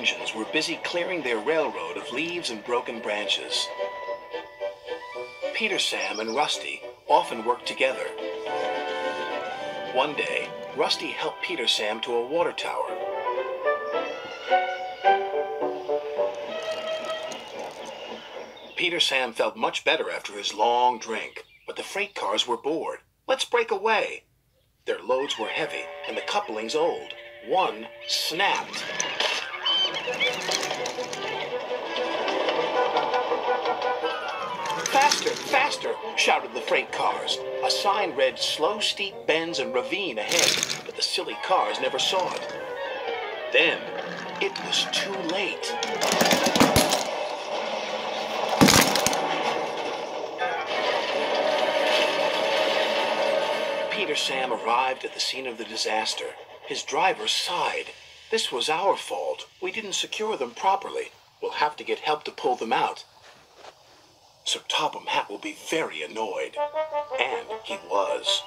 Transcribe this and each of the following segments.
engines were busy clearing their railroad of leaves and broken branches. Peter, Sam, and Rusty often worked together. One day, Rusty helped Peter Sam to a water tower. Peter Sam felt much better after his long drink, but the freight cars were bored. Let's break away. Their loads were heavy and the couplings old. One snapped. Faster, faster, shouted the freight cars. A sign read slow steep bends and ravine ahead, but the silly cars never saw it. Then, it was too late. Peter Sam arrived at the scene of the disaster. His driver sighed. This was our fault. We didn't secure them properly. We'll have to get help to pull them out. Sir Topham Hatt will be very annoyed. And he was.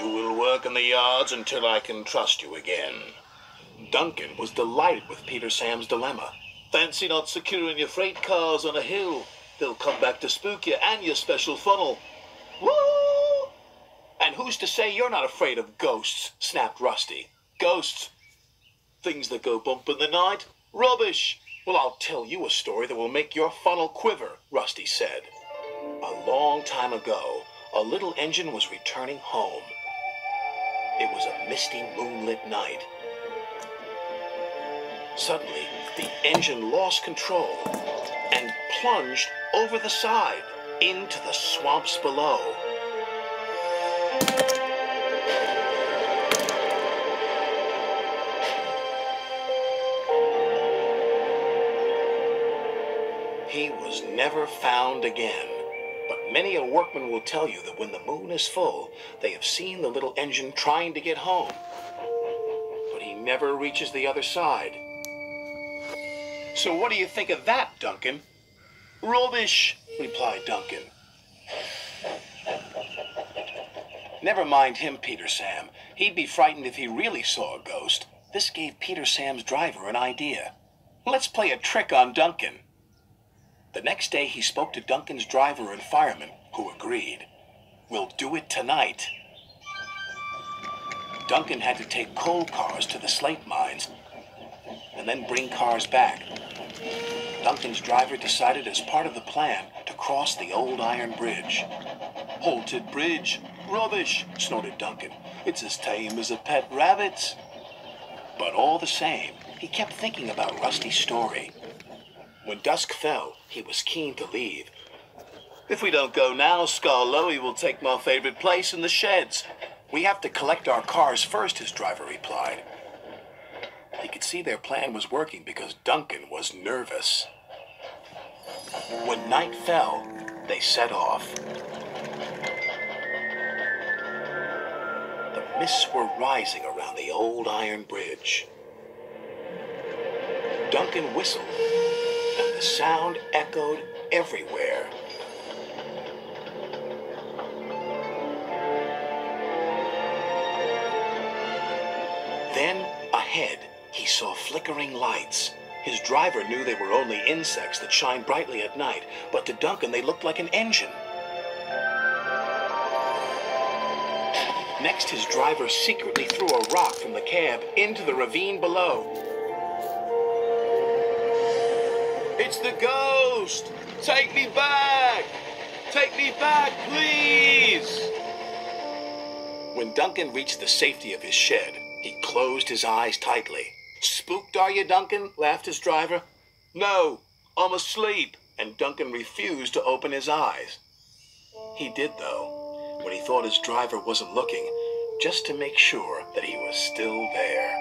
You will work in the yards until I can trust you again. Duncan was delighted with Peter Sam's dilemma. Fancy not securing your freight cars on a hill. They'll come back to spook you and your special funnel. Woo! And who's to say you're not afraid of ghosts? Snapped Rusty. Ghosts? Things that go bump in the night? Rubbish! Well, I'll tell you a story that will make your funnel quiver, Rusty said. A long time ago, a little engine was returning home. It was a misty, moonlit night. Suddenly, the engine lost control and plunged over the side into the swamps below. He was never found again. But many a workman will tell you that when the moon is full, they have seen the little engine trying to get home. But he never reaches the other side. So what do you think of that, Duncan? Rubbish, replied Duncan. Never mind him, Peter Sam. He'd be frightened if he really saw a ghost. This gave Peter Sam's driver an idea. Let's play a trick on Duncan. The next day he spoke to Duncan's driver and fireman, who agreed. We'll do it tonight. Duncan had to take coal cars to the slate mines and then bring cars back. Duncan's driver decided as part of the plan to cross the old iron bridge. Halted bridge. Rubbish, snorted Duncan. It's as tame as a pet rabbit. But all the same, he kept thinking about Rusty's story. When dusk fell, he was keen to leave. If we don't go now, Scarloey will take my favorite place in the sheds. We have to collect our cars first, his driver replied. He could see their plan was working because Duncan was nervous. When night fell, they set off. The mists were rising around the old iron bridge. Duncan whistled, and the sound echoed everywhere. Then, ahead, he saw flickering lights. His driver knew they were only insects that shine brightly at night, but to Duncan they looked like an engine. Next, his driver secretly threw a rock from the cab into the ravine below. It's the ghost! Take me back! Take me back, please! When Duncan reached the safety of his shed, he closed his eyes tightly. Spooked, are you, Duncan? Laughed his driver. No, I'm asleep. And Duncan refused to open his eyes. He did, though, when he thought his driver wasn't looking, just to make sure that he was still there.